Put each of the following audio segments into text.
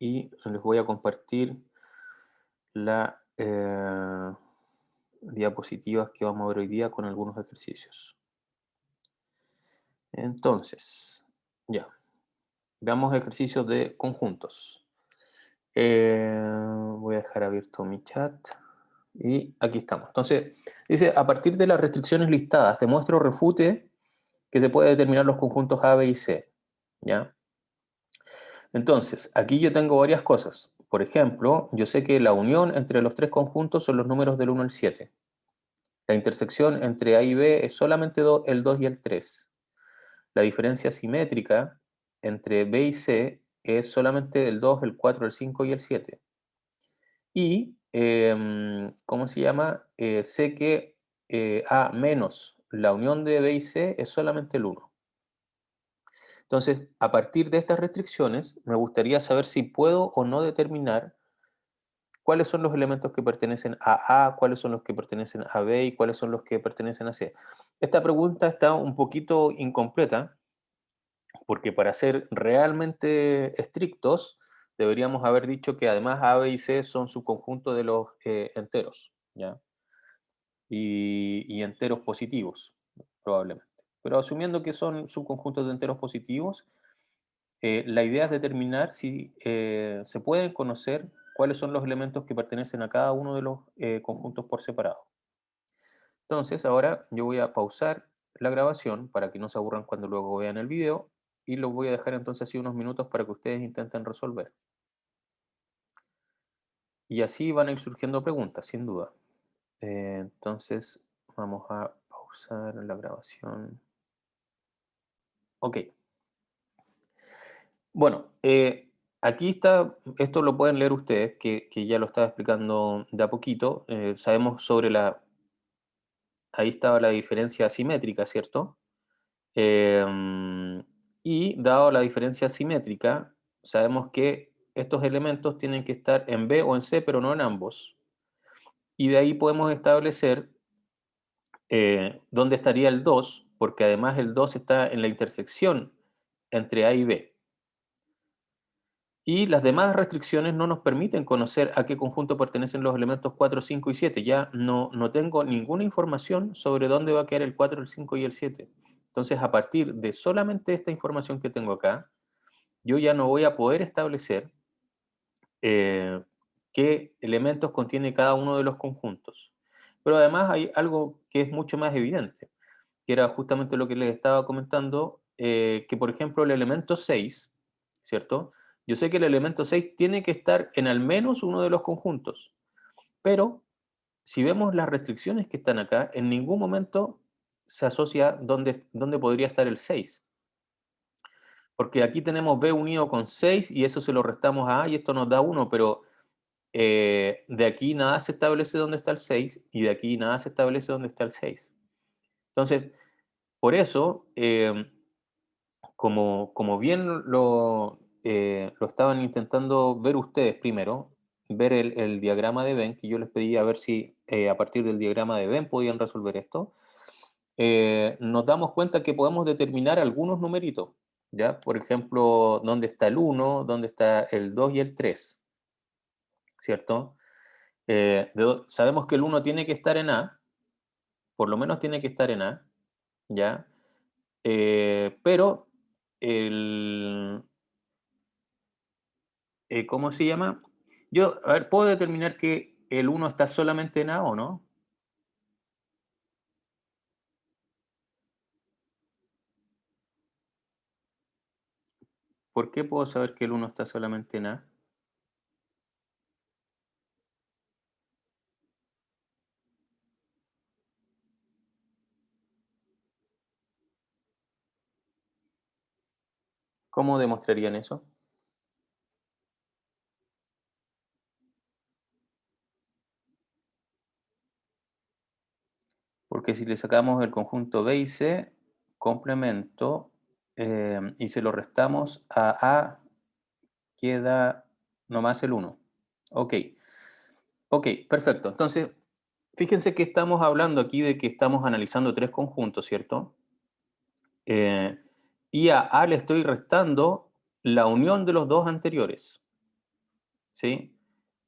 y les voy a compartir la diapositivas que vamos a ver hoy día con algunos ejercicios. Entonces, ya, veamos ejercicios de conjuntos. Voy a dejar abierto mi chat y aquí estamos. Entonces, dice, a partir de las restricciones listadas, demuestra o refute que se puede determinar los conjuntos A, B y C. ¿Ya? Entonces, aquí yo tengo varias cosas. Por ejemplo, yo sé que la unión entre los tres conjuntos son los números del 1 al 7. La intersección entre A y B es solamente el 2 y el 3. La diferencia simétrica entre B y C es solamente el 2, el 4, el 5 y el 7. Y, ¿cómo se llama? Sé que A menos la unión de B y C es solamente el 1. Entonces, a partir de estas restricciones, me gustaría saber si puedo o no determinar cuáles son los elementos que pertenecen a A, cuáles son los que pertenecen a B y cuáles son los que pertenecen a C. Esta pregunta está un poquito incompleta, porque para ser realmente estrictos, deberíamos haber dicho que además A, B y C son subconjuntos de los enteros, ¿ya? Y enteros positivos, probablemente. Pero asumiendo que son subconjuntos de enteros positivos, la idea es determinar si se pueden conocer cuáles son los elementos que pertenecen a cada uno de los conjuntos por separado. Entonces, ahora yo voy a pausar la grabación para que no se aburran cuando luego vean el video y los voy a dejar entonces así unos minutos para que ustedes intenten resolver. Y así van a ir surgiendo preguntas, sin duda. Entonces, vamos a pausar la grabación. Ok. Bueno, aquí está, esto lo pueden leer ustedes, que ya lo estaba explicando de a poquito. Sabemos sobre ahí estaba la diferencia asimétrica, ¿cierto? Y dado la diferencia asimétrica, sabemos que estos elementos tienen que estar en B o en C, pero no en ambos. Y de ahí podemos establecer dónde estaría el 2, porque además el 2 está en la intersección entre A y B. Y las demás restricciones no nos permiten conocer a qué conjunto pertenecen los elementos 4, 5 y 7. Ya no tengo ninguna información sobre dónde va a quedar el 4, el 5 y el 7. Entonces, a partir de solamente esta información que tengo acá, yo ya no voy a poder establecer eh, qué elementos contiene cada uno de los conjuntos. Pero además hay algo que es mucho más evidente, que era justamente lo que les estaba comentando, que por ejemplo el elemento 6, ¿cierto? Yo sé que el elemento 6 tiene que estar en al menos uno de los conjuntos, pero si vemos las restricciones que están acá, en ningún momento se asocia dónde podría estar el 6. Porque aquí tenemos B unido con 6 y eso se lo restamos a A y esto nos da 1, pero de aquí nada se establece dónde está el 6 y de aquí nada se establece dónde está el 6. Entonces, por eso, como bien lo estaban intentando ver ustedes primero, ver el diagrama de Venn, que yo les pedí a ver si a partir del diagrama de Venn podían resolver esto, nos damos cuenta que podemos determinar algunos numeritos, ¿ya? Por ejemplo, dónde está el 1, dónde está el 2 y el 3, ¿cierto? Sabemos que el 1 tiene que estar en A, por lo menos tiene que estar en A, ¿ya? Pero el, ¿cómo se llama? Yo, a ver, ¿puedo determinar que el 1 está solamente en A o no? ¿Por qué puedo saber que el 1 está solamente en A? ¿Cómo demostrarían eso? Porque si le sacamos el conjunto B y C, complemento, y se lo restamos a A, queda nomás el 1. Ok, ok, perfecto. Entonces, fíjense que estamos hablando aquí de que estamos analizando tres conjuntos, ¿cierto? Eh, y a le estoy restando la unión de los dos anteriores. ¿sí?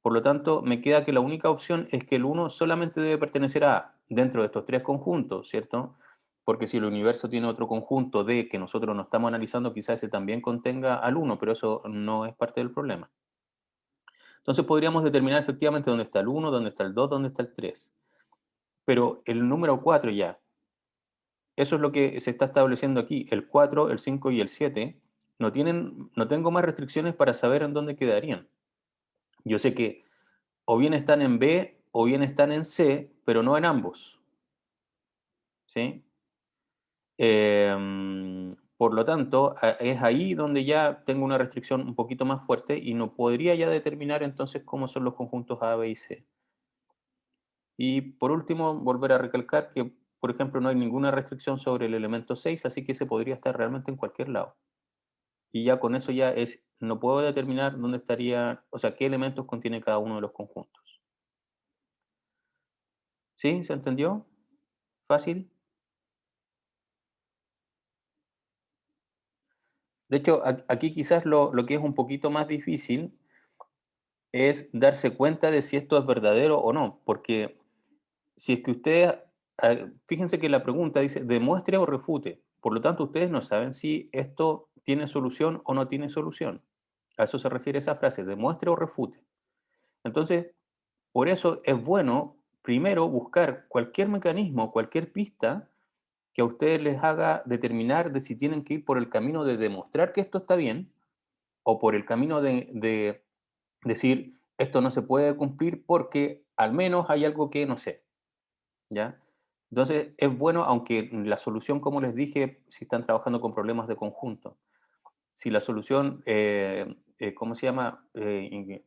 Por lo tanto, me queda que la única opción es que el uno solamente debe pertenecer a A dentro de estos tres conjuntos, ¿cierto? Porque si el universo tiene otro conjunto D que nosotros no estamos analizando, quizás ese también contenga al uno, pero eso no es parte del problema. Entonces podríamos determinar efectivamente dónde está el uno, dónde está el 2, dónde está el 3. Pero el número 4 ya, eso es lo que se está estableciendo aquí. El 4, el 5 y el 7 no tengo más restricciones para saber en dónde quedarían. Yo sé que o bien están en B o bien están en C, pero no en ambos, ¿sí? Por lo tanto, es ahí donde ya tengo una restricción un poquito más fuerte y no podría ya determinar entonces cómo son los conjuntos A, B y C. Y por último, volver a recalcar que, por ejemplo, no hay ninguna restricción sobre el elemento 6, así que se podría estar realmente en cualquier lado. Y ya con eso ya es, no puedo determinar dónde estaría, o sea, qué elementos contiene cada uno de los conjuntos. ¿Sí? ¿Se entendió? ¿Fácil? De hecho, aquí quizás lo que es un poquito más difícil es darse cuenta de si esto es verdadero o no, porque si es que ustedes, fíjense que la pregunta dice, demuestre o refute. Por lo tanto, ustedes no saben si esto tiene solución o no tiene solución. A eso se refiere esa frase, demuestre o refute. Entonces, por eso es bueno primero buscar cualquier mecanismo, cualquier pista que a ustedes les haga determinar de si tienen que ir por el camino de demostrar que esto está bien o por el camino de decir esto no se puede cumplir porque al menos hay algo que no sé, ¿ya? Entonces es bueno, aunque la solución, como les dije, si están trabajando con problemas de conjunto, si la solución, ¿cómo se llama?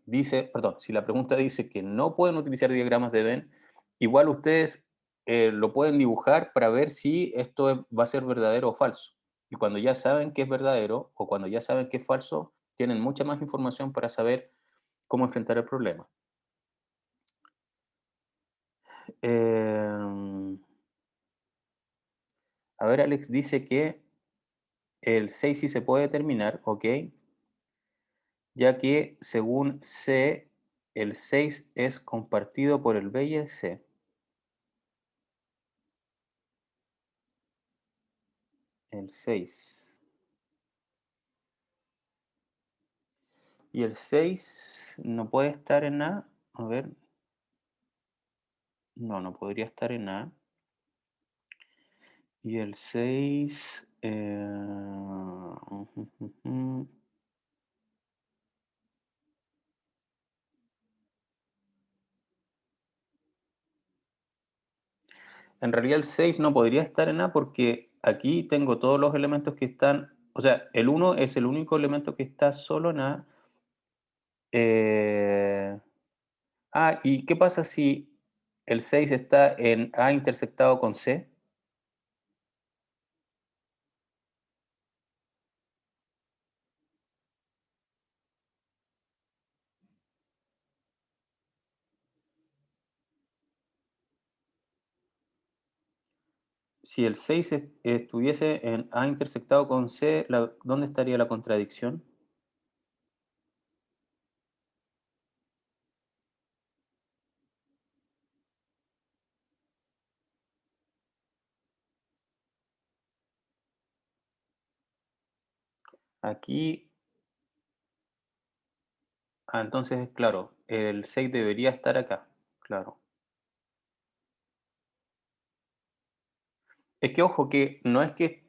Dice, perdón, si la pregunta dice que no pueden utilizar diagramas de Venn, igual ustedes lo pueden dibujar para ver si esto va a ser verdadero o falso. Y cuando ya saben que es verdadero o cuando ya saben que es falso, tienen mucha más información para saber cómo enfrentar el problema. Em, a ver, Alex dice que el 6 sí se puede determinar, ok, ya que según C, el 6 es compartido por el B y el C. El 6. Y el 6 no puede estar en A. A ver, no, no podría estar en A. Y el 6. En realidad el 6 no podría estar en A porque aquí tengo todos los elementos que están, o sea, el uno es el único elemento que está solo en A. Eh, ¿Y qué pasa si el 6 está en A intersectado con C? Si el 6 estuviese en A intersectado con C, ¿dónde estaría la contradicción? Aquí, entonces, claro, el 6 debería estar acá, claro. Es que ojo, que no es que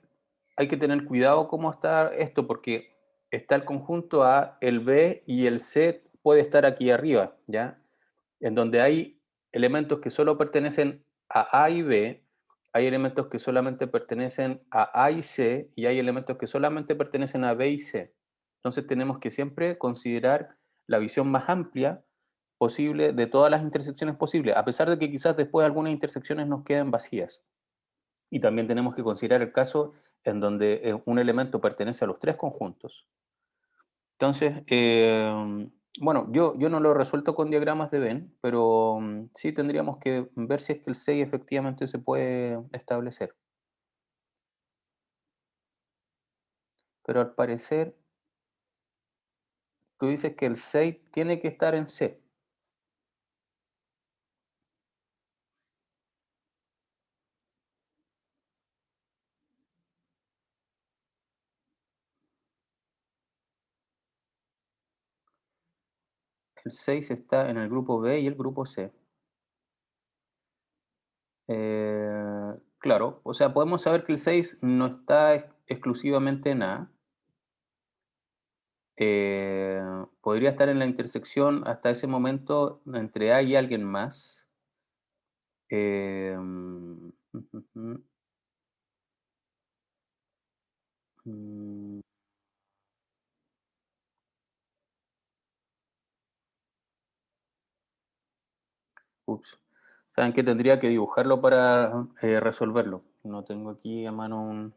hay que tener cuidado cómo está esto, porque está el conjunto A, el B y el C puede estar aquí arriba, ¿ya? En donde hay elementos que solo pertenecen a A y B, hay elementos que solamente pertenecen a A y C, y hay elementos que solamente pertenecen a B y C. Entonces tenemos que siempre considerar la visión más amplia posible de todas las intersecciones posibles, a pesar de que quizás después algunas intersecciones nos queden vacías. Y también tenemos que considerar el caso en donde un elemento pertenece a los tres conjuntos. Entonces, bueno, yo no lo he resuelto con diagramas de Venn, pero sí tendríamos que ver si es que el 6 efectivamente se puede establecer. Pero al parecer tú dices que el 6 tiene que estar en C. El 6 está en el grupo B y el grupo C. Claro, o sea, podemos saber que el 6 no está exclusivamente en A. Podría estar en la intersección hasta ese momento entre A y alguien más. Mm, ups. Saben que tendría que dibujarlo para resolverlo. No tengo aquí a mano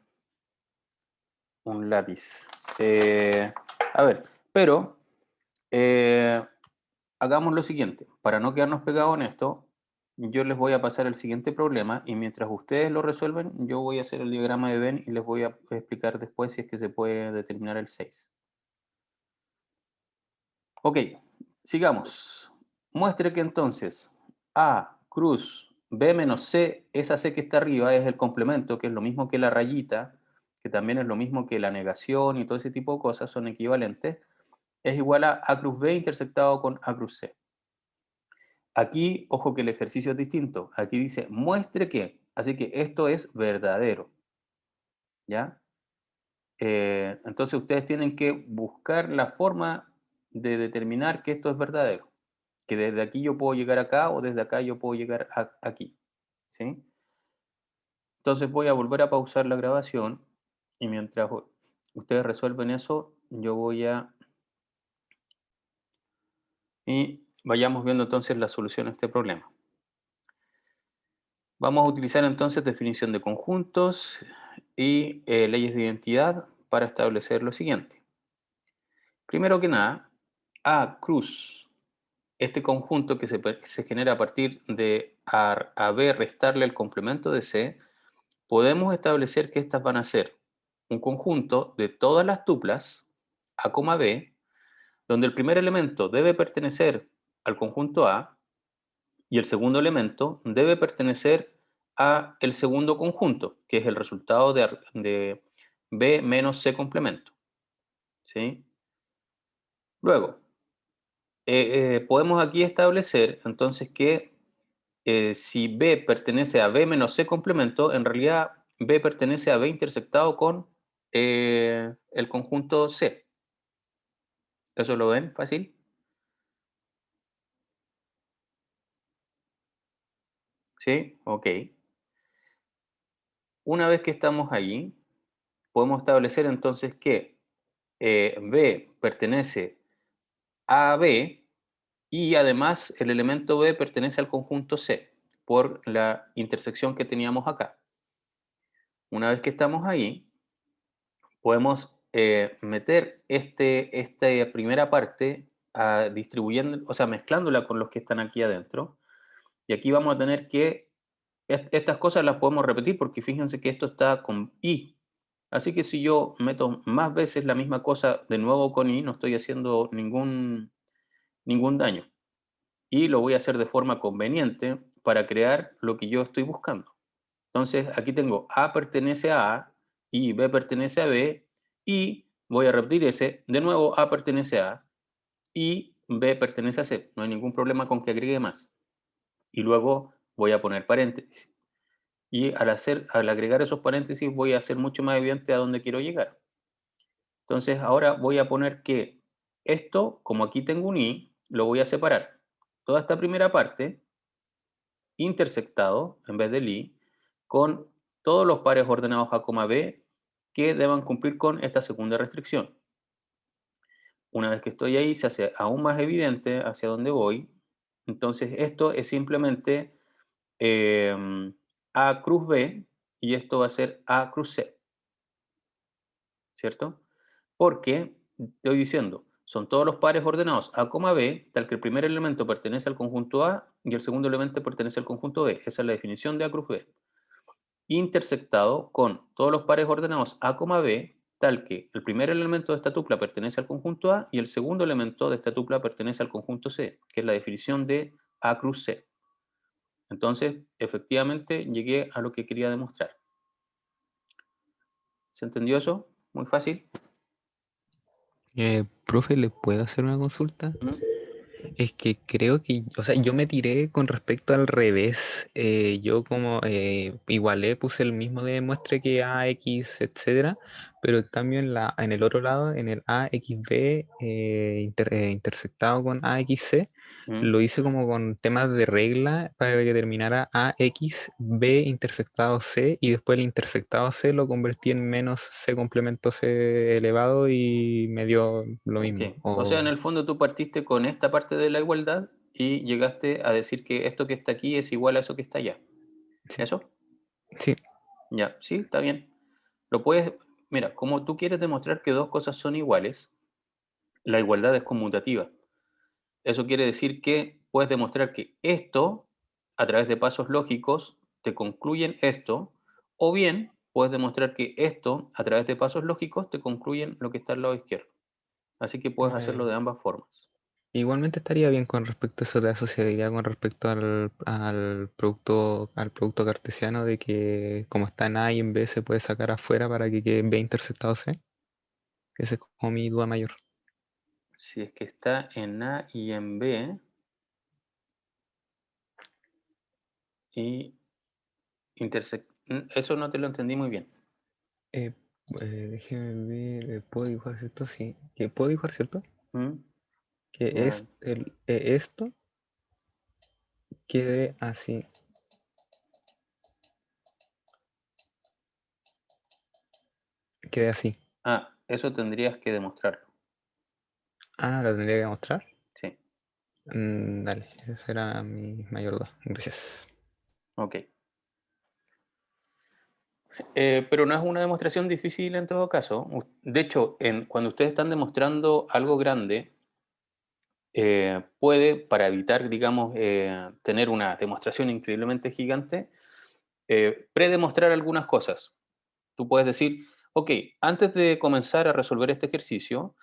un lápiz. A ver, pero eh, hagamos lo siguiente. Para no quedarnos pegados en esto, yo les voy a pasar el siguiente problema y mientras ustedes lo resuelven, yo voy a hacer el diagrama de Venn y les voy a explicar después si es que se puede determinar el 6. Ok, sigamos. Muestre que entonces A cruz B menos C, esa C que está arriba es el complemento, que es lo mismo que la rayita, que también es lo mismo que la negación y todo ese tipo de cosas, son equivalentes, es igual a A cruz B intersectado con A cruz C. Aquí, ojo que el ejercicio es distinto. Aquí dice, muestre que. Así que esto es verdadero, ¿ya? Entonces ustedes tienen que buscar la forma de determinar que esto es verdadero. Que desde aquí yo puedo llegar acá o desde acá yo puedo llegar aquí, ¿sí? Entonces voy a volver a pausar la grabación y mientras ustedes resuelven eso, yo voy a... Y vayamos viendo entonces la solución a este problema. Vamos a utilizar entonces definición de conjuntos y leyes de identidad para establecer lo siguiente. Primero que nada, A cruz, este conjunto que se genera a partir de a B restarle el complemento de C, podemos establecer que estas van a ser un conjunto de todas las tuplas A, B, donde el primer elemento debe pertenecer al conjunto A y el segundo elemento debe pertenecer a el segundo conjunto, que es el resultado de B menos C complemento. ¿Sí? Luego, podemos aquí establecer entonces que si B pertenece a B menos C complemento, en realidad B pertenece a B intersectado con el conjunto C. ¿Eso lo ven fácil? ¿Sí? Ok. Una vez que estamos allí, podemos establecer entonces que B pertenece a B y además el elemento B pertenece al conjunto C por la intersección que teníamos acá. Una vez que estamos ahí, podemos meter esta primera parte distribuyendo, o sea, mezclándola con los que están aquí adentro. Y aquí vamos a tener que, estas cosas las podemos repetir porque fíjense que esto está con I. Así que si yo meto más veces la misma cosa de nuevo con I, no estoy haciendo ningún daño. Y lo voy a hacer de forma conveniente para crear lo que yo estoy buscando. Entonces, aquí tengo A pertenece a A y B pertenece a B y voy a repetir ese. De nuevo, A pertenece a A y B pertenece a C. No hay ningún problema con que agregue más. Y luego voy a poner paréntesis. Y al agregar esos paréntesis voy a hacer mucho más evidente a dónde quiero llegar. Entonces, ahora voy a poner que esto, como aquí tengo un I, lo voy a separar. Toda esta primera parte intersectado, en vez del i, con todos los pares ordenados A, B que deban cumplir con esta segunda restricción. Una vez que estoy ahí, se hace aún más evidente hacia dónde voy. Entonces, esto es simplemente A cruz B y esto va a ser A cruz C, ¿cierto? Porque estoy diciendo, son todos los pares ordenados A, B, tal que el primer elemento pertenece al conjunto A y el segundo elemento pertenece al conjunto B. Esa es la definición de A cruz B. Intersectado con todos los pares ordenados A, B, tal que el primer elemento de esta tupla pertenece al conjunto A y el segundo elemento de esta tupla pertenece al conjunto C, que es la definición de A cruz C. Entonces, efectivamente, llegué a lo que quería demostrar. ¿Se entendió eso? Muy fácil. Profe, ¿le puedo hacer una consulta? ¿Mm? Es que creo que, o sea, yo me tiré con respecto al revés. Yo como igualé, puse el mismo de muestre que AX, etcétera, pero en cambio en el otro lado, en el AXB intersectado con AXC, ¿Mm? lo hice como con temas de regla para que terminara AXB intersectado C y después el intersectado C lo convertí en menos C complemento C elevado y me dio lo Ok. mismo. O sea, en el fondo tú partiste con esta parte de la igualdad y llegaste a decir que esto que está aquí es igual a eso que está allá. Sí, ¿Eso? sí. Ya, sí, está bien. Lo puedes, mira, como tú quieres demostrar que dos cosas son iguales, la igualdad es conmutativa. Eso quiere decir que puedes demostrar que esto, a través de pasos lógicos, te concluyen esto, o bien puedes demostrar que esto, a través de pasos lógicos, te concluyen lo que está al lado izquierdo. Así que puedes hacerlo Eh, de ambas formas. Igualmente estaría bien con respecto a eso de asociabilidad con respecto al producto cartesiano de que como está en A y en B se puede sacar afuera para que quede B interceptado C. Esa es como mi duda mayor. Si es que está en A y en B, y eso no te lo entendí muy bien. Eh, Déjeme ver, ¿puedo dibujar cierto? Sí. ¿Que puedo dibujar cierto? ¿Mm? Que Ya, es esto quede así. Quede así. eso tendrías que demostrarlo. Ah, lo tendría que mostrar. Sí, Dale, esa era mi mayor duda. Gracias. ok. Pero no es una demostración difícil en todo caso. De hecho, cuando ustedes están demostrando algo grande, puede, para evitar, digamos, tener una demostración increíblemente gigante, predemostrar algunas cosas. Tú puedes decir, ok, antes de comenzar a resolver este ejercicio,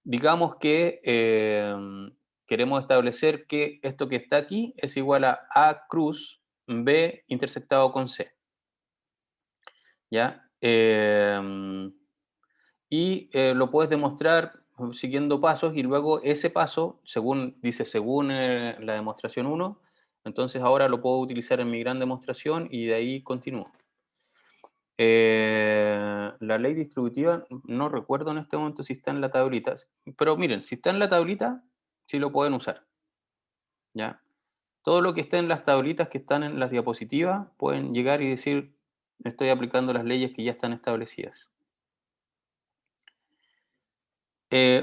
digamos que queremos establecer que esto que está aquí es igual a cruz B intersectado con C. ¿Ya? Lo puedes demostrar siguiendo pasos y luego ese paso, según dice, según la demostración uno, entonces ahora lo puedo utilizar en mi gran demostración y de ahí continúo. La ley distributiva, no recuerdo en este momento si está en la tablita, pero miren, si está en la tablita, sí lo pueden usar, ¿ya? Todo lo que esté en las tablitas que están en las diapositivas, pueden llegar y decir, estoy aplicando las leyes que ya están establecidas.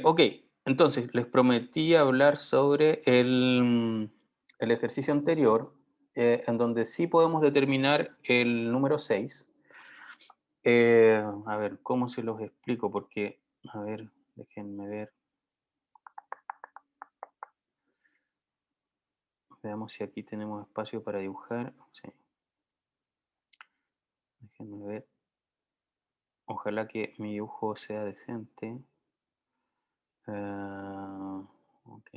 Ok, entonces les prometí hablar sobre el ejercicio anterior, en donde sí podemos determinar el número 6. A ver, ¿cómo se los explico? Porque, a ver, déjenme ver, veamos si aquí tenemos espacio para dibujar. Sí, déjenme ver. Ojalá que mi dibujo sea decente. Ok,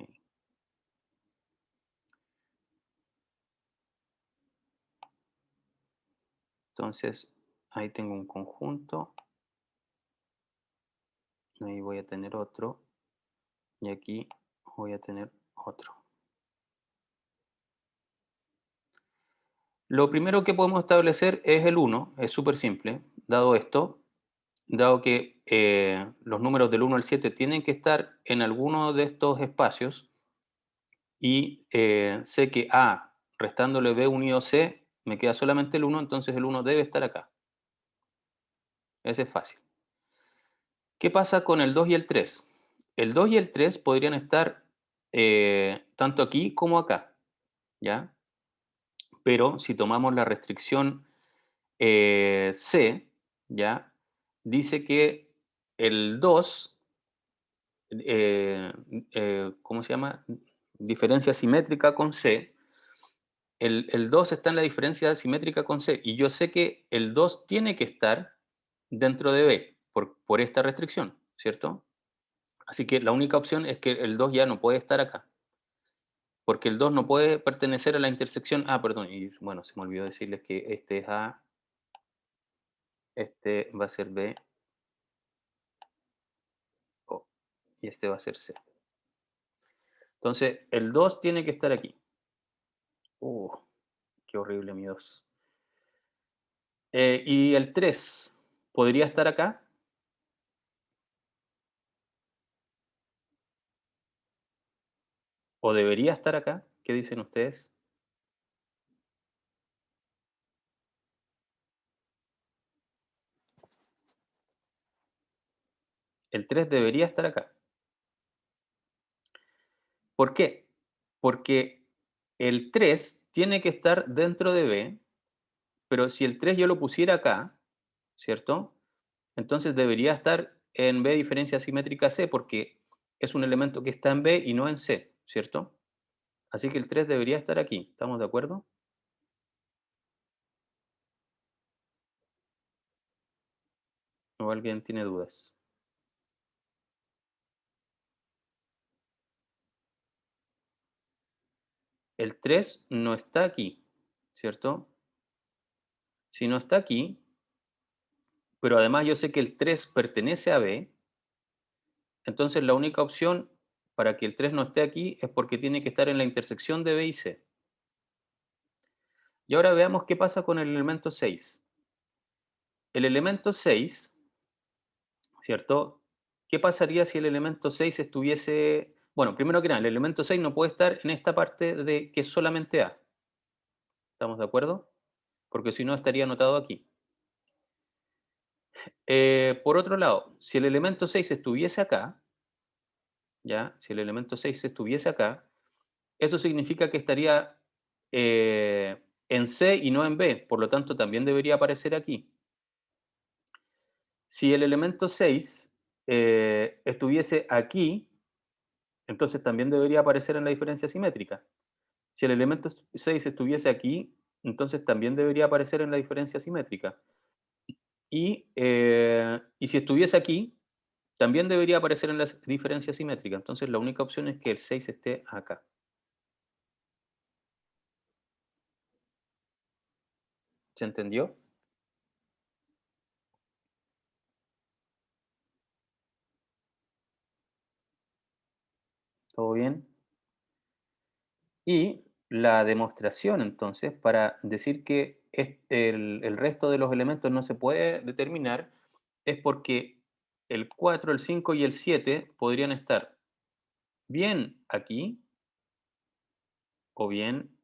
entonces ahí tengo un conjunto, ahí voy a tener otro, y aquí voy a tener otro. Lo primero que podemos establecer es el uno, es súper simple, dado esto, dado que los números del uno al 7 tienen que estar en alguno de estos espacios y sé que A restándole B unido C me queda solamente el uno, entonces el uno debe estar acá. Ese es fácil. ¿Qué pasa con el 2 y el 3? El 2 y el 3 podrían estar tanto aquí como acá, ¿ya? Pero si tomamos la restricción C, ¿ya? Dice que el 2, ¿cómo se llama? Diferencia simétrica con C. El 2 está en la diferencia simétrica con C y yo sé que el 2 tiene que estar dentro de B, por esta restricción, ¿cierto? Así que la única opción es que el 2 ya no puede estar acá. Porque el 2 no puede pertenecer a la intersección. Ah, perdón, y bueno, se me olvidó decirles que este es A, este va a ser B, O, y este va a ser C. Entonces, el 2 tiene que estar aquí. Uh, qué horrible mi 2. Y el 3, ¿podría estar acá? ¿O debería estar acá? ¿Qué dicen ustedes? El 3 debería estar acá. ¿Por qué? Porque el 3 tiene que estar dentro de B, pero si el 3 yo lo pusiera acá, ¿cierto? Entonces debería estar en B diferencia simétrica C, porque es un elemento que está en B y no en C, ¿cierto? Así que el 3 debería estar aquí, ¿estamos de acuerdo? ¿O alguien tiene dudas? El 3 no está aquí, ¿cierto? Si no está aquí, pero además yo sé que el 3 pertenece a B, entonces la única opción para que el 3 no esté aquí es porque tiene que estar en la intersección de B y C. Y ahora veamos qué pasa con el elemento 6. El elemento 6, ¿cierto? ¿Qué pasaría si el elemento 6 estuviese... Bueno, primero que nada, el elemento 6 no puede estar en esta parte de que es solamente A. ¿Estamos de acuerdo? Porque si no estaría anotado aquí. Por otro lado, si el elemento 6 estuviese acá, ¿ya? Si el elemento 6 estuviese acá, eso significa que estaría en C y no en B, por lo tanto también debería aparecer aquí. Si el elemento 6 estuviese aquí, entonces también debería aparecer en la diferencia simétrica. Si el elemento 6 estuviese aquí, entonces también debería aparecer en la diferencia simétrica. Y si estuviese aquí, también debería aparecer en la diferencia simétrica. Entonces la única opción es que el 6 esté acá. ¿Se entendió? ¿Todo bien? Y la demostración, entonces, para decir que el resto de los elementos no se puede determinar, es porque el 4, el 5 y el 7 podrían estar bien aquí o bien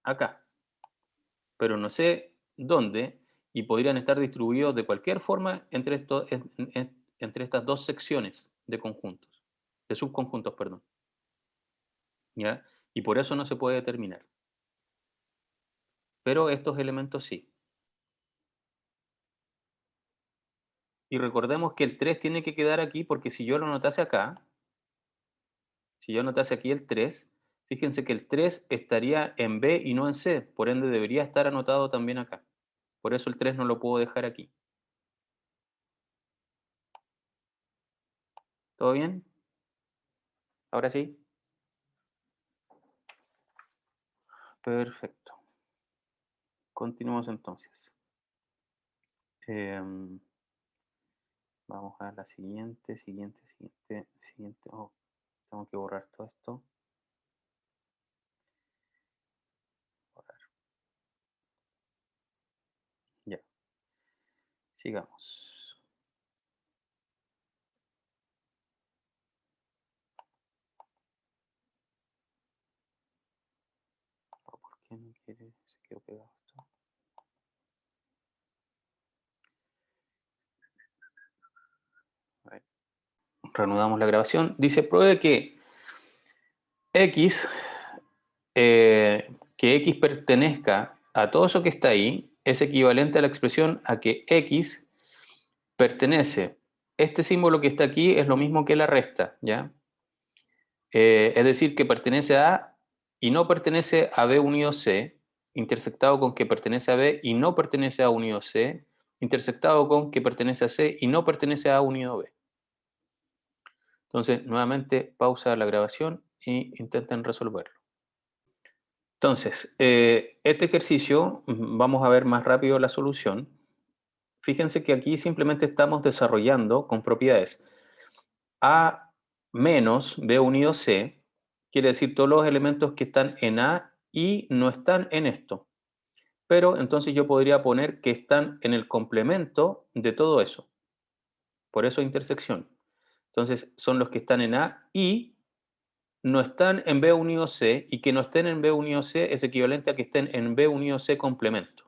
acá, pero no sé dónde, y podrían estar distribuidos de cualquier forma entre estas dos secciones de conjuntos, de subconjuntos, perdón. ¿Ya? Y por eso no se puede determinar. Pero estos elementos sí. Y recordemos que el 3 tiene que quedar aquí porque si yo lo anotase acá, si yo anotase aquí el 3, fíjense que el 3 estaría en B y no en C, por ende debería estar anotado también acá. Por eso el 3 no lo puedo dejar aquí. ¿Todo bien? ¿Ahora sí? Perfecto. Continuamos entonces. Em, Vamos a la siguiente. Oh, tengo que borrar todo esto. Borrar. Ya, sigamos. Oh, ¿por qué no quiere? Se quedó pegado esto. A ver, reanudamos la grabación. Dice, pruebe que X, que X pertenezca a todo eso que está ahí, es equivalente a la expresión a que X pertenece. Este símbolo que está aquí es lo mismo que la resta, ¿ya? Es decir, que pertenece a A y no pertenece a B unido C, intersectado con que pertenece a B y no pertenece a unido C, intersectado con que pertenece a C y no pertenece a A unido B. Entonces, nuevamente, pausa la grabación e intenten resolverlo. Entonces, este ejercicio, vamos a ver más rápido la solución. Fíjense que aquí simplemente estamos desarrollando con propiedades A menos B unido C, quiere decir todos los elementos que están en A y no están en esto. Pero entonces yo podría poner que están en el complemento de todo eso. Por eso intersección. Entonces son los que están en A y no están en B unido C, y que no estén en B unido C es equivalente a que estén en B unido C complemento.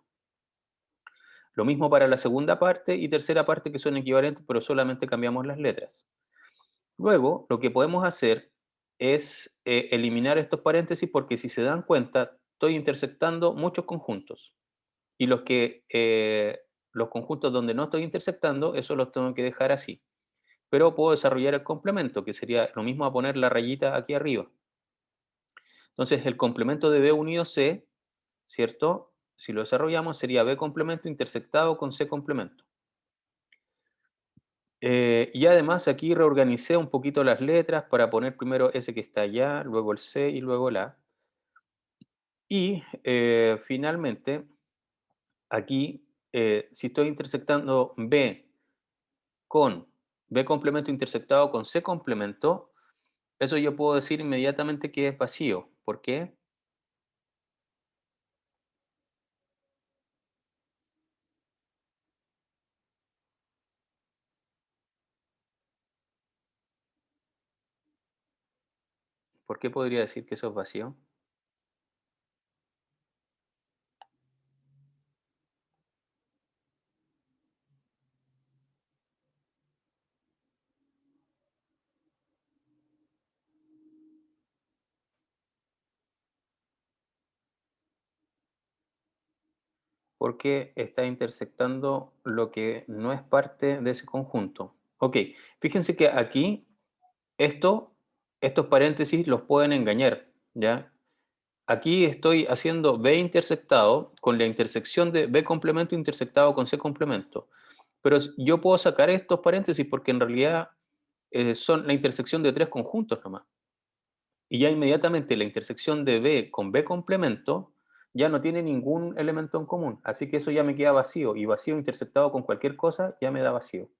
Lo mismo para la segunda parte y tercera parte, que son equivalentes, pero solamente cambiamos las letras. Luego, lo que podemos hacer es eliminar estos paréntesis, porque si se dan cuenta, estoy intersectando muchos conjuntos. Y los conjuntos donde no estoy intersectando, eso los tengo que dejar así. Pero puedo desarrollar el complemento, que sería lo mismo a poner la rayita aquí arriba. Entonces, el complemento de B unido C, ¿cierto? Si lo desarrollamos, sería B complemento intersectado con C complemento. Y además aquí reorganicé un poquito las letras para poner primero ese que está allá, luego el C y luego el A. Y finalmente, aquí, si estoy intersectando B con B complemento intersectado con C complemento, eso yo puedo decir inmediatamente que es vacío. ¿Por qué? ¿Por qué podría decir que eso es vacío? Porque está intersectando lo que no es parte de ese conjunto. Ok, fíjense que aquí estos paréntesis los pueden engañar, ¿ya? Aquí estoy haciendo B intersectado con la intersección de B complemento intersectado con C complemento. Pero yo puedo sacar estos paréntesis porque en realidad son la intersección de tres conjuntos nomás. Y ya inmediatamente la intersección de B con B complemento ya no tiene ningún elemento en común. Así que eso ya me queda vacío. Y vacío intersectado con cualquier cosa ya me da vacío.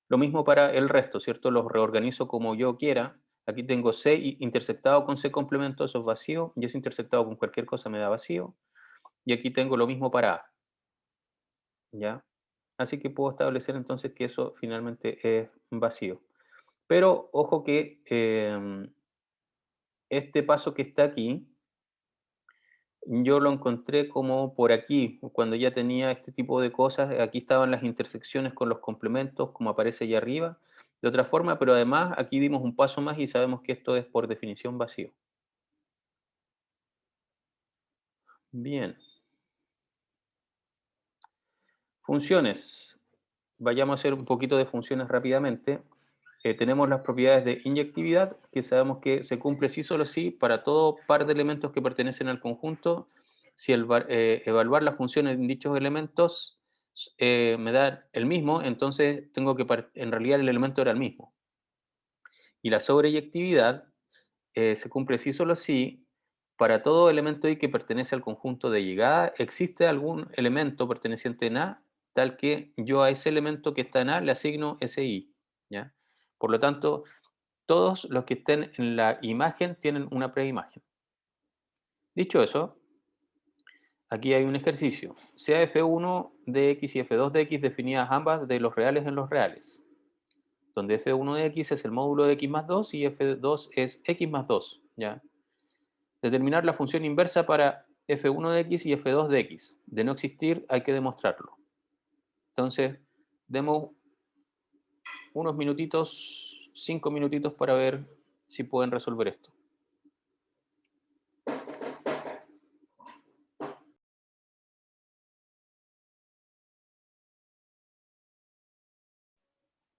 Lo mismo para el resto, ¿cierto? Los reorganizo como yo quiera. Aquí tengo C intersectado con C complemento, eso es vacío. Y eso intersectado con cualquier cosa me da vacío. Y aquí tengo lo mismo para A, ¿ya? Así que puedo establecer entonces que eso finalmente es vacío. Pero ojo que este paso que está aquí, yo lo encontré como por aquí, cuando ya tenía este tipo de cosas, aquí estaban las intersecciones con los complementos, como aparece allá arriba, de otra forma, pero además aquí dimos un paso más y sabemos que esto es por definición vacío. Bien. Funciones. Vayamos a hacer un poquito de funciones rápidamente. Tenemos las propiedades de inyectividad, que sabemos que se cumple sí solo sí para todo par de elementos que pertenecen al conjunto. Si evaluar las funciones en dichos elementos me da el mismo, entonces tengo que, en realidad el elemento era el mismo. Y la sobreyectividad se cumple sí solo sí para todo elemento i que pertenece al conjunto de llegada, existe algún elemento perteneciente en A, tal que yo a ese elemento que está en A le asigno ese i, ¿ya? Por lo tanto, todos los que estén en la imagen tienen una preimagen. Dicho eso, aquí hay un ejercicio. Sea f1 de x y f2 de x definidas ambas de los reales en los reales, donde f1 de x es el módulo de x más 2 y f2 es x más 2, ¿ya? Determinar la función inversa para f1 de x y f2 de x. De no existir, hay que demostrarlo. Entonces, demos unos minutitos, 5 minutitos para ver si pueden resolver esto.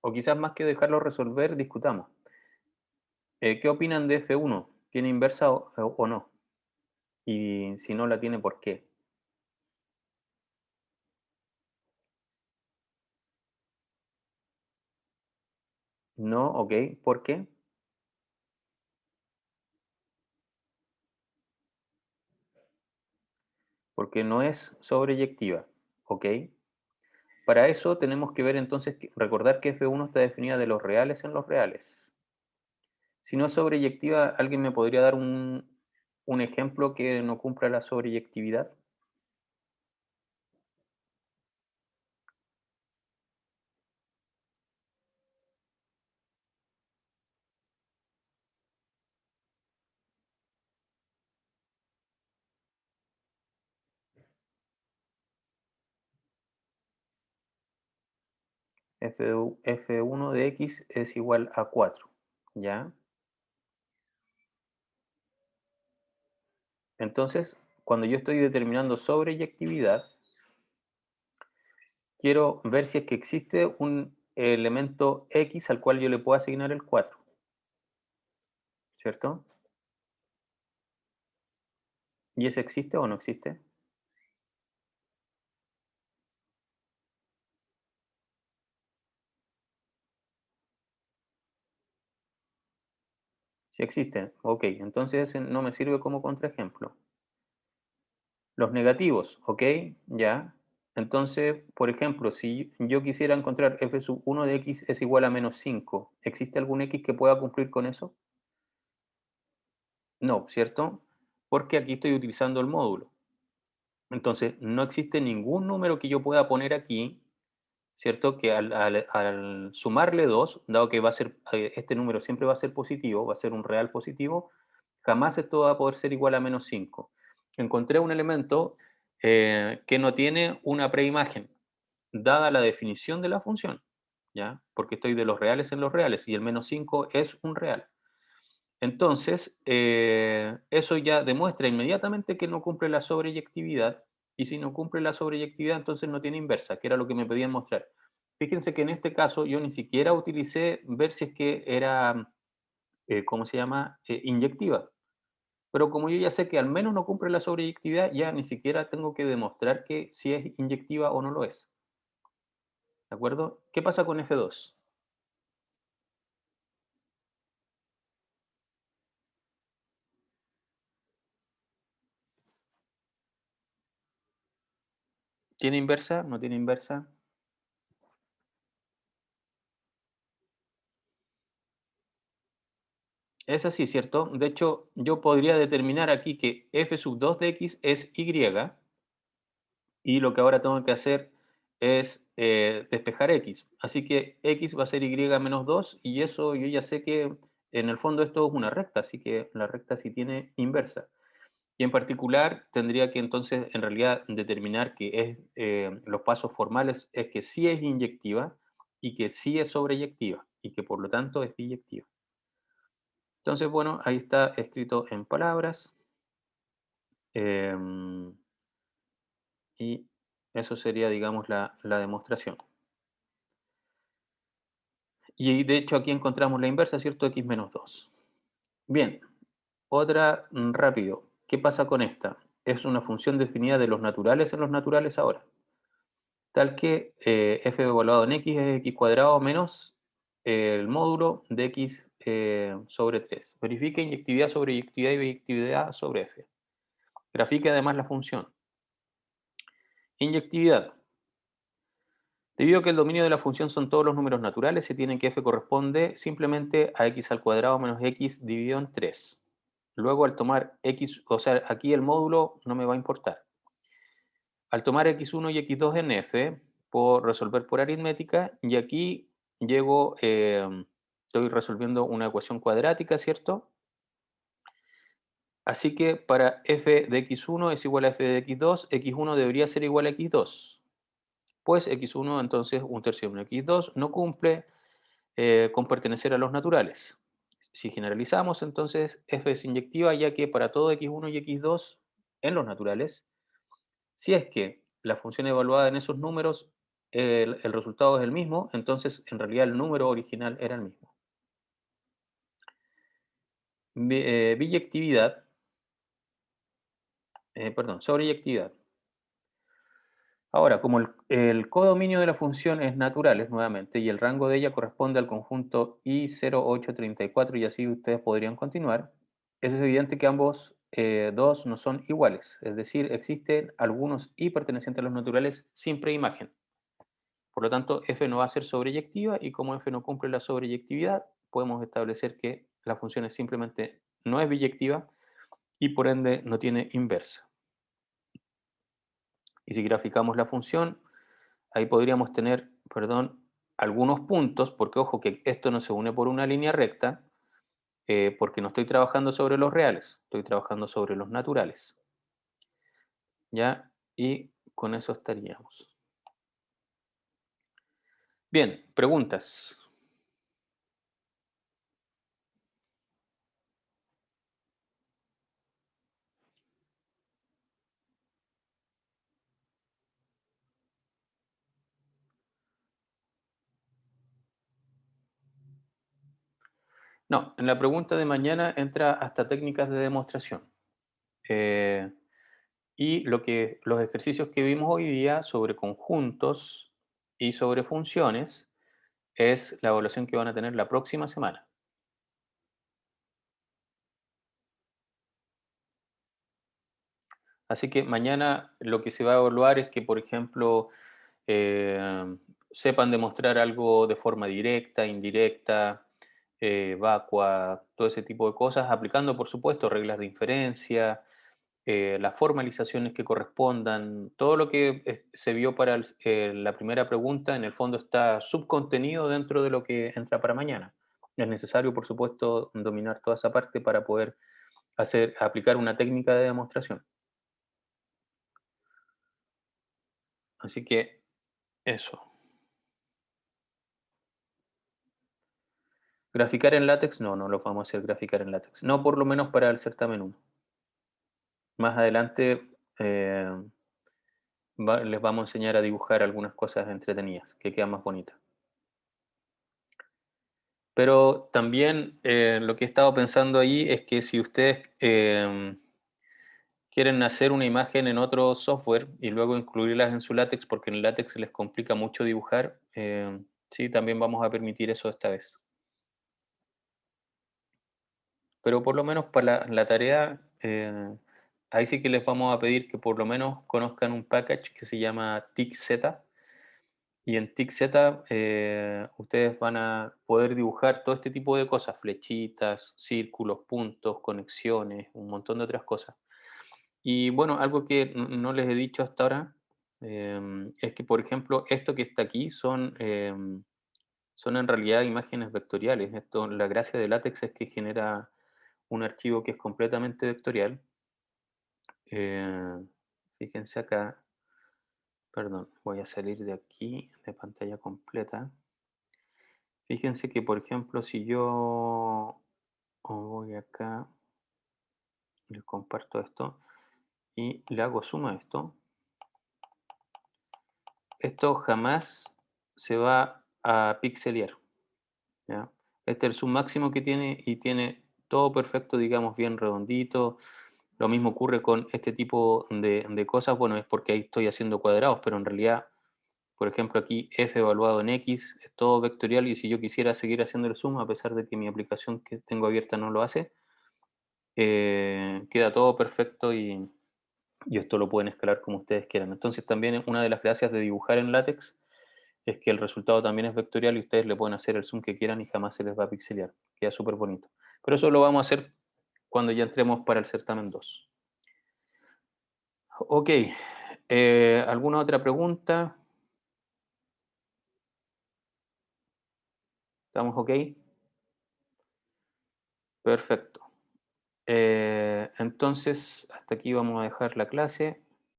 O quizás más que dejarlo resolver, discutamos. ¿Qué opinan de f1? ¿Tiene inversa o no? Y si no la tiene, ¿por qué? No, ok. ¿Por qué? Porque no es sobreyectiva. Ok. Para eso tenemos que ver entonces, recordar que F1 está definida de los reales en los reales. Si no es sobreyectiva, ¿alguien me podría dar un ejemplo que no cumpla la sobreyectividad? F1 de X es igual a 4, ¿ya? Entonces, cuando yo estoy determinando sobreyectividad, quiero ver si es que existe un elemento X al cual yo le puedo asignar el 4, ¿cierto? ¿Y ese existe o no existe? Si existe, ok, entonces ese no me sirve como contraejemplo. Los negativos, ok, ya. Entonces, por ejemplo, si yo quisiera encontrar f sub 1 de x es igual a menos 5, ¿existe algún x que pueda cumplir con eso? No, ¿cierto? Porque aquí estoy utilizando el módulo. Entonces, no existe ningún número que yo pueda poner aquí, ¿cierto? Que al sumarle 2, dado que va a ser, este número siempre va a ser positivo, va a ser un real positivo, jamás esto va a poder ser igual a menos 5. Encontré un elemento que no tiene una preimagen, dada la definición de la función, ¿ya? Porque estoy de los reales en los reales y el menos 5 es un real. Entonces, eso ya demuestra inmediatamente que no cumple la sobreyectividad, y si no cumple la sobreyectividad, entonces no tiene inversa, que era lo que me pedían mostrar. Fíjense que en este caso yo ni siquiera utilicé ver si es que era, ¿cómo se llama?, inyectiva. Pero como yo ya sé que al menos no cumple la sobreyectividad, ya ni siquiera tengo que demostrar que si es inyectiva o no lo es. ¿De acuerdo? ¿Qué pasa con F2? ¿Tiene inversa? ¿No tiene inversa? Es así, ¿cierto? De hecho, yo podría determinar aquí que f sub 2 de x es y, y lo que ahora tengo que hacer es despejar x. Así que x va a ser y menos 2 y eso yo ya sé que en el fondo esto es una recta, así que la recta sí tiene inversa. Y en particular tendría que entonces en realidad determinar que es, los pasos formales es que sí es inyectiva y que sí es sobreyectiva y que por lo tanto es biyectiva. Entonces, bueno, ahí está escrito en palabras. em, y eso sería, digamos, la demostración. Y de hecho aquí encontramos la inversa, ¿cierto? X menos 2. Bien, otra rápido. ¿Qué pasa con esta? Es una función definida de los naturales en los naturales ahora. Tal que f evaluado en x es x cuadrado menos el módulo de x sobre 3. Verifique inyectividad sobre inyectividad y biyectividad sobre f. Grafique además la función. Inyectividad. Debido a que el dominio de la función son todos los números naturales, se tiene que f corresponde simplemente a x al cuadrado menos x dividido en 3. Luego al tomar x, o sea, aquí el módulo no me va a importar. Al tomar x1 y x2 en f, puedo resolver por aritmética y aquí llego, estoy resolviendo una ecuación cuadrática, ¿cierto? Así que para f de x1 es igual a f de x2, x1 debería ser igual a x2. Pues x1 entonces un tercio de un x2 no cumple con pertenecer a los naturales. Si generalizamos, entonces f es inyectiva, ya que para todo x1 y x2 en los naturales, si es que la función evaluada en esos números, el resultado es el mismo, entonces en realidad el número original era el mismo. Biyectividad, perdón, sobreyectividad. Ahora, como el codominio de la función es naturales, nuevamente, y el rango de ella corresponde al conjunto I0834, y así ustedes podrían continuar. Es evidente que ambos dos no son iguales, es decir, existen algunos I pertenecientes a los naturales sin preimagen. Por lo tanto, F no va a ser sobreyectiva, y como F no cumple la sobreyectividad, podemos establecer que la función es simplemente no es biyectiva y por ende no tiene inversa. Y si graficamos la función, ahí podríamos tener, perdón, algunos puntos, porque ojo que esto no se une por una línea recta, porque no estoy trabajando sobre los reales, estoy trabajando sobre los naturales. ¿Ya? Y con eso estaríamos. Bien, preguntas. No, en la pregunta de mañana entra hasta técnicas de demostración. Eh, y los ejercicios que vimos hoy día sobre conjuntos y sobre funciones es la evaluación que van a tener la próxima semana. Así que mañana lo que se va a evaluar es que, por ejemplo, eh, sepan demostrar algo de forma directa, indirecta, vacua, todo ese tipo de cosas, aplicando, por supuesto, reglas de inferencia, las formalizaciones que correspondan, todo lo que se vio para la primera pregunta, en el fondo está subcontenido dentro de lo que entra para mañana. Es necesario, por supuesto, dominar toda esa parte para poder aplicar una técnica de demostración. Así que eso. Graficar en látex, no, no lo vamos a hacer graficar en látex. No, por lo menos para el certamen 1. Más adelante les vamos a enseñar a dibujar algunas cosas entretenidas, que quedan más bonitas. Pero también lo que he estado pensando ahí es que si ustedes quieren hacer una imagen en otro software y luego incluirlas en su látex, porque en el látex les complica mucho dibujar, sí, también vamos a permitir eso esta vez. Pero por lo menos para la tarea, ahí sí que les vamos a pedir que por lo menos conozcan un package que se llama TICZ. Y en TICZ ustedes van a poder dibujar todo este tipo de cosas, flechitas, círculos, puntos, conexiones, un montón de otras cosas. Y bueno, algo que no les he dicho hasta ahora es que, por ejemplo, esto que está aquí son en realidad imágenes vectoriales. Esto, la gracia de LaTeX es que genera un archivo que es completamente vectorial. Eh, Fíjense acá, perdón, voy a salir de aquí, de pantalla completa. Fíjense que, por ejemplo, si yo voy acá, les comparto esto y le hago suma a esto jamás se va a pixelear, ¿ya? Este es el zoom máximo que tiene y tiene todo perfecto, digamos, bien redondito. Lo mismo ocurre con este tipo de cosas. Bueno, es porque ahí estoy haciendo cuadrados, pero en realidad, por ejemplo, aquí f evaluado en x es todo vectorial, y si yo quisiera seguir haciendo el zoom, a pesar de que mi aplicación que tengo abierta no lo hace, queda todo perfecto, y esto lo pueden escalar como ustedes quieran. Entonces también una de las gracias de dibujar en látex es que el resultado también es vectorial y ustedes le pueden hacer el zoom que quieran y jamás se les va a pixelear. Queda súper bonito. Pero eso lo vamos a hacer cuando ya entremos para el certamen 2. Ok, ¿alguna otra pregunta? ¿Estamos ok? Perfecto. Entonces, hasta aquí vamos a dejar la clase.